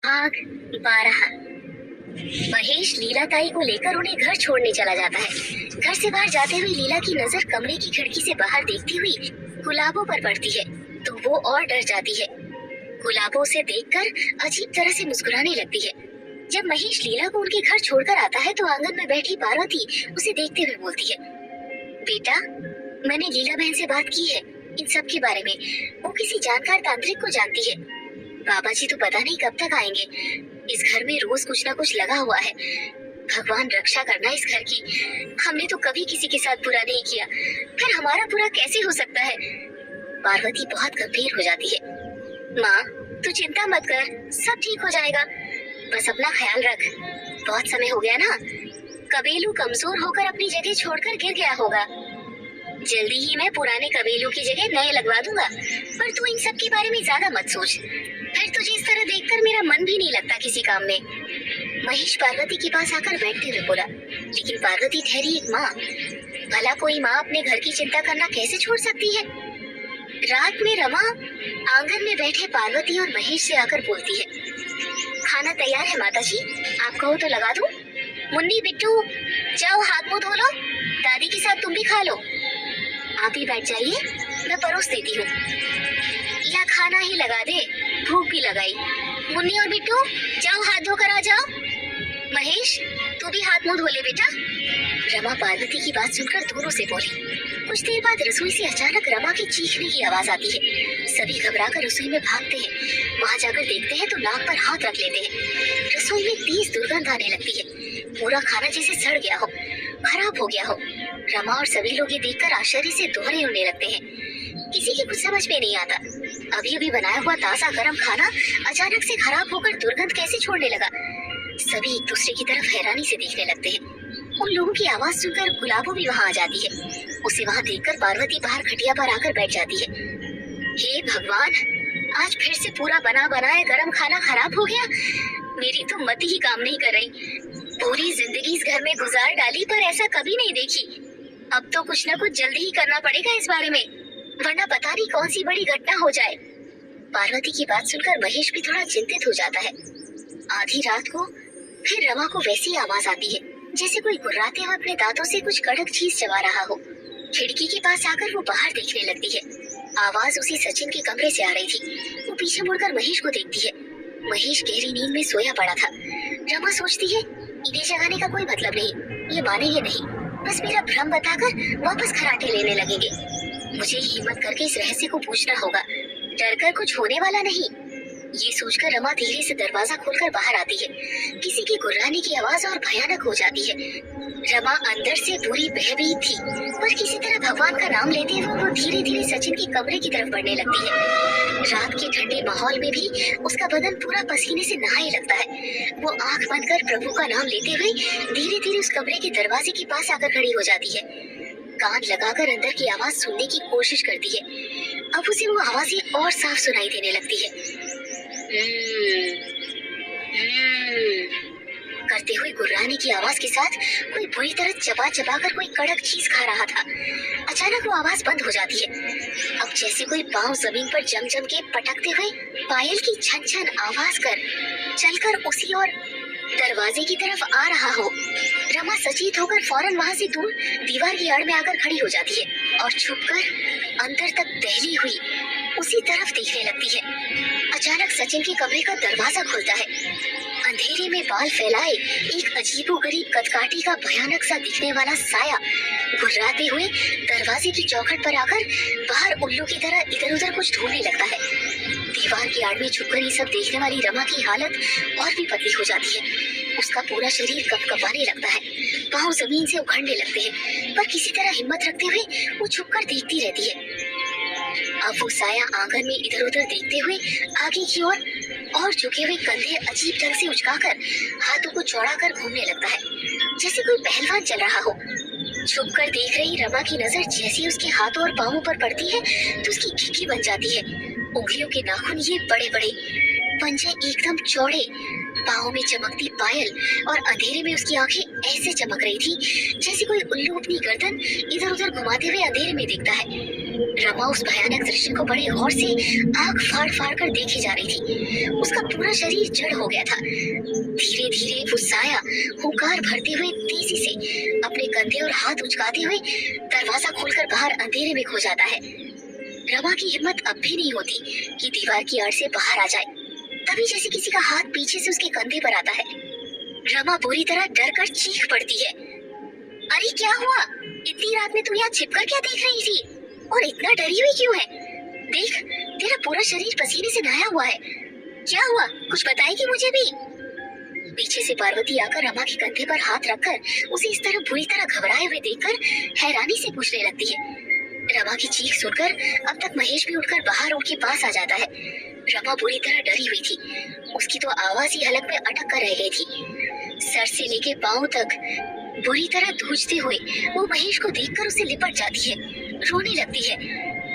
भाग 12। महेश लीला ताई को लेकर उन्हें घर छोड़ने चला जाता है। घर से बाहर जाते हुए लीला की नजर कमरे की खिड़की से बाहर देखती हुई गुलाबों पर पड़ती है तो वो और डर जाती है। गुलाबों उसे देखकर अजीब तरह से मुस्कुराने लगती है। जब महेश लीला को उनके घर छोड़कर आता है तो आंगन में बैठी पार्वती उसे देखते हुए बोलती है, बेटा, मैंने लीला बहन से बात की है इन सब के बारे में। वो किसी जानकार तांत्रिक को जानती है। बाबा जी तो पता नहीं कब तक आएंगे। इस घर में रोज कुछ ना कुछ लगा हुआ है। भगवान रक्षा करना इस घर की। हमने तो कभी किसी के साथ बुरा नहीं किया, फिर हमारा बुरा कैसे हो सकता है। पार्वती बहुत गंभीर हो जाती है। माँ, तू चिंता मत कर, सब ठीक हो जाएगा। बस अपना ख्याल रख। बहुत समय हो गया ना, कबीलू कमजोर होकर अपनी जगह छोड़कर गिर गया होगा। जल्दी ही मैं पुराने कबीलों की जगह नए लगवा दूंगा। पर तू इन सब के बारे में ज्यादा मत सोच, फिर तुझे इस तरह देखकर मेरा मन भी नहीं लगता किसी काम में। महेश पार्वती के पास आकर बैठते हुए बोला, लेकिन पार्वती ठहरी एक माँ। भला कोई माँ अपने घर की चिंता करना कैसे छोड़ सकती है। रात में रमा आंगन में बैठे पार्वती और महेश से आकर बोलती है, खाना तैयार है माताजी, आप कहो तो लगा दूं। मुन्नी बिट्टू, जाओ हाथ मुंह धो लो, दादी के साथ तुम भी खा लो। आप ही बैठ जाइए, मैं परोस देती हूँ। या खाना ही लगा दे, भूख भी लगाई। मुन्नी और बिट्टू, जाओ हाथ धोकर आ जाओ। महेश, तू भी हाथ मुंह धो ले बेटा। रमा पार्वती की बात सुनकर दोनों से बोली। कुछ देर बाद रसोई से अचानक रमा के चीखने की आवाज आती है। सभी घबराकर रसोई में भागते हैं। वहां जाकर देखते हैं तो नाक पर हाथ रख लेते हैं। रसोई में तेज दुर्गंध आने लगती है। पूरा खाना जैसे सड़ गया हो, खराब हो गया हो। रमा और सभी लोग ये देखकर आश्चर्य से दोहरे होने लगते हैं। किसी की कुछ समझ में नहीं आता। अभी अभी बनाया हुआ ताजा गर्म खाना अचानक से खराब होकर दुर्गंध कैसे छोड़ने लगा। सभी एक दूसरे की तरफ हैरानी से देखने लगते हैं। उन लोगों की आवाज सुनकर गुलाबो भी वहां आ जाती है। उसे वहां देखकर पार्वती बाहर खटिया पर आकर बैठ जाती है। हे भगवान, आज फिर से पूरा बना बनाया गरम खाना खराब हो गया। मेरी तो मति ही काम नहीं कर रही। पूरी जिंदगी इस घर में गुजार डाली पर ऐसा कभी नहीं देखी। अब तो कुछ न कुछ जल्दी ही करना पड़ेगा इस बारे में, वरना पता नहीं कौन सी बड़ी घटना हो जाए। पार्वती की बात सुनकर महेश भी थोड़ा चिंतित हो जाता है। आधी रात को फिर रमा को वैसी आवाज आती है जैसे कोई गुर्राते हुए अपने दांतों से कुछ कड़क चीज चबा रहा हो। खिड़की के पास आकर वो बाहर देखने लगती है। आवाज उसी सचिन के कमरे से आ रही थी। वो पीछे मुड़कर महेश को देखती है। महेश गहरी नींद में सोया पड़ा था। रमा सोचती है, इन्हें जगाने का कोई मतलब नहीं, ये मानेंगे नहीं, बस मेरा भ्रम बताकर वापस खराटे लेने लगेंगे। मुझे हिम्मत करके इस रहस्य को पूछना होगा, डरकर कुछ होने वाला नहीं। ये सोचकर रमा धीरे से दरवाजा खोलकर बाहर आती है। किसी की गुर्राने की आवाज और भयानक हो जाती है। रमा अंदर से पूरी भयभीत थी, पर किसी तरह भगवान का नाम लेते हुए वो धीरे धीरे सचिन के कमरे की तरफ बढ़ने लगती है। रात के ठंडे माहौल में भी उसका बदन पूरा पसीने से नहाए लगता है। वो आंख बंद कर प्रभु का नाम लेते हुए धीरे धीरे उस कमरे के दरवाजे के पास आकर खड़ी हो जाती है। कान लगाकर अंदर की आवाज सुनने की कोशिश करती है। अब उसे वो आवाजें और साफ सुनाई देने लगती है। करते हुए गुर्राने की आवाज के साथ कोई बुरी तरह चबा चबा कर कोई कड़क चीज खा रहा था। अचानक वो आवाज बंद हो जाती है। अब जैसे कोई पांव जमीन पर जम जम के पटकते हुए पायल की छन छन आवाज कर चलकर उसी और दरवाजे की तरफ आ रहा हो। रमा सचेत होकर फौरन वहां से दूर दीवार की आड़ में आकर खड़ी हो जाती है और छुपकर अंदर तक दहली हुई उसी तरफ देखने लगती है। अचानक सचिन के कमरे का दरवाजा खुलता है। अंधेरे में बाल फैलाए एक अजीबोगरीब कदकाठी का भयानक सा दिखने वाला साया गुर्राते हुए दरवाजे की चौखट पर आकर बाहर उल्लू की तरह इधर उधर कुछ ढूंढने लगता है। दीवार की आड़ में छुपकर ये सब देखने वाली रमा की हालत और भी पतली हो जाती है। उसका पूरा शरीर कपकपाने लगता है, पांव जमीन से उखड़ने लगते हैं, पर किसी तरह हिम्मत रखते हुए वो छुपकर देखती रहती है। अब वो साया आंगन में इधर उधर देखते हुए आगे की ओर और झुके हुए कंधे अजीब ढंग से उचकाकर हाथों को चौड़ा कर घूमने लगता है, जैसे कोई पहलवान चल रहा हो। छुपकर देख रही रमा की नजर जैसे उसके हाथों और पांवों पर पड़ती है तो उसकी खिखी बन जाती है। उंगलियों के नाखून ये बड़े बड़े, पंजे एकदम चौड़े, पाँव में चमकती पायल और अंधेरे में उसकी आंखें ऐसे चमक रही थी जैसे कोई उल्लू अपनी गर्दन इधर उधर घुमाते हुए अंधेरे में दिखता है। रमा उस भयानक दृश्य को बड़े गौर से आंख फाड़ फाड़ कर देखे जा रही थी। उसका पूरा शरीर जड़ हो गया था। धीरे धीरे वो साया हुंकार भरते हुए तेजी से अपने कंधे और हाथ उचकाते हुए दरवाजा खोलकर बाहर अंधेरे में खो जाता है। रमा की हिम्मत अब भी नहीं होती कि दीवार की आड़ से बाहर आ जाए। तभी जैसे किसी का हाथ पीछे से उसके कंधे पर आता है। रमा बुरी तरह डर कर चीख पड़ती है। अरे क्या हुआ? इतनी रात में तू यहाँ छिपकर क्या देख रही थी? और इतना डरी हुई क्यों है? देख, तेरा पूरा शरीर पसीने से नहाया हुआ है। क्या हुआ? कुछ बताएगी मुझे भी? पीछे से पार्वती आकर रमा के कंधे पर हाथ रखकर उसे इस तरह बुरी तरह घबराए हुए देखकर हैरानी से पूछने लगती है। रमा की चीख सुनकर अब तक महेश भी उठकर बाहर उनके पास आ जाता है। रमा बुरी तरह डरी हुई थी। उसकी तो आवाज ही हलक में अटक कर रह गई थी। सर से लेके पांव तक बुरी तरह धूजते हुए वो महेश को देखकर उसे लिपट जाती है, रोने लगती है।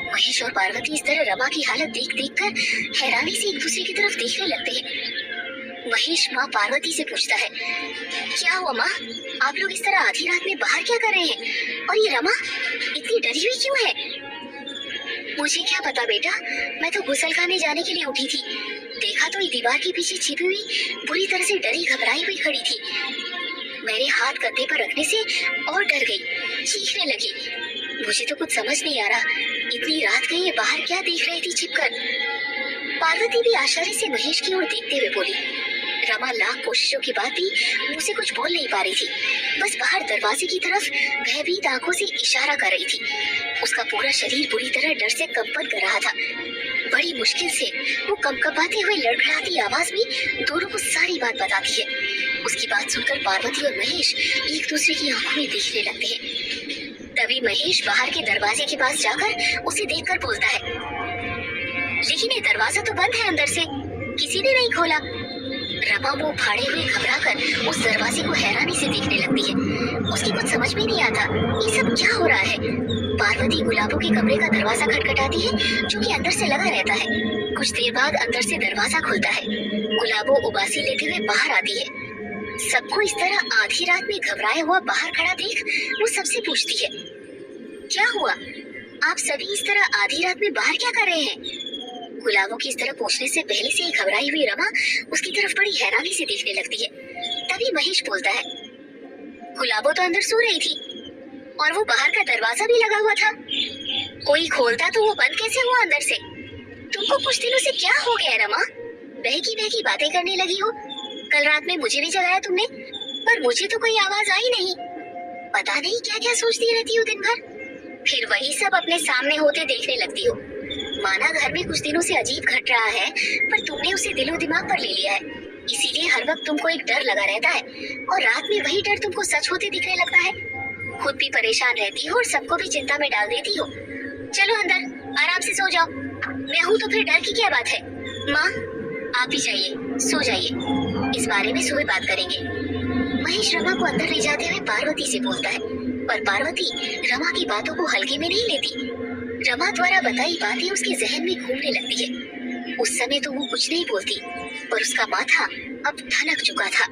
महेश और पार्वती इस तरह रमा की हालत देख देख कर हैरानी से एक दूसरे की तरफ देखने लगते हैं। महेश माँ पार्वती से पूछता है, क्या हुआ माँ? आप लोग इस तरह आधी रात में बाहर क्या कर रहे हैं? और ये रमा इतनी डरी हुई क्यों है? मुझे क्या पता बेटा, मैं तो गुसल खाने जाने के लिए उठी थी। देखा तो ये दीवार के पीछे छिपी हुई बुरी तरह से डरी घबराई हुई खड़ी थी। मेरे हाथ कंधे पर रखने से और डर गई, चीखने लगी। मुझे तो कुछ समझ नहीं आ रहा, इतनी रात गई ये बाहर क्या देख रही थी छिपकर? पार्वती भी आश्चर्य से महेश की ओर देखते हुए बोली। रमा लाख कोशिशों के बाद भी मुझसे कुछ बोल नहीं पा रही थी। बस बाहर दरवाजे की तरफ भयभीत आंखों से इशारा कर रही थी। उसका पूरा शरीर बुरी तरह डर से कंपन कर रहा था। बड़ी मुश्किल से वो कंपकपाते हुए लड़खड़ाती आवाज में दोनों को सारी बात बताती है। उसकी बात सुनकर पार्वती और महेश एक दूसरे की आंखों में देखने लगते हैं। तभी महेश बाहर के दरवाजे के पास जाकर उसे देखकर बोलता है, लेकिन ये दरवाजा तो बंद है अंदर से, किसी ने नहीं खोला। रमा मुंह फाड़े हुए घबराकर उस दरवाजे को हैरानी से देखने लगती है। उसकी कुछ समझ में नहीं आता ये सब क्या हो रहा है। पार्वती गुलाबों के कमरे का दरवाजा खटखटाती है जो कि अंदर से लगा रहता है। कुछ देर बाद अंदर से दरवाजा खुलता है। गुलाबो उबासी लेते हुए बाहर आती है। सबको इस तरह आधी रात में घबराया हुआ बाहर खड़ा देख वो सबसे पूछती है, क्या हुआ? आप सभी इस तरह आधी रात में बाहर क्या कर रहे हैं? गुलाबों की इस तरह पूछने से पहले से ही घबराई हुई रमा उसकी तरफ बड़ी हैरानी से देखने लगती है। तभी महेश बोलता है, गुलाबो तो अंदर सो रही थी और वो बाहर का दरवाजा भी लगा हुआ था। कोई खोलता तो वो बंद कैसे हुआ अंदर से? तुमको कुछ दिनों से क्या हो गया रमा? बहकी बहकी बातें करने लगी हो। कल रात में मुझे भी जगाया तुमने, पर मुझे तो कोई आवाज आई नहीं। पता नहीं क्या क्या सोचती रहती हो दिन भर। फिर वही सब अपने सामने होते देखने लगती हो। माना घर में कुछ दिनों से अजीब घट रहा है, पर तुमने उसे दिलो दिमाग पर ले लिया है। इसीलिए हर वक्त तुमको एक डर लगा रहता है और रात में वही डर तुमको सच होते दिखने लगता है। खुद भी परेशान रहती हो और सबको भी चिंता में डाल देती हो। चलो अंदर आराम से सो जाओ। मैं हूँ तो फिर डर की क्या बात है? माँ आप भी जाइए, सो जाइए, इस बारे में सुबह बात करेंगे। महेश रमा को अंदर ले जाते हुए पार्वती से बोलता है, पर पार्वती रमा की बातों को हल्के में नहीं लेती। रमा द्वारा बताई बातें उसके जहन में घूमने लगती है। उस समय तो वो कुछ नहीं बोलती, पर उसका माथा अब ठनक चुका था।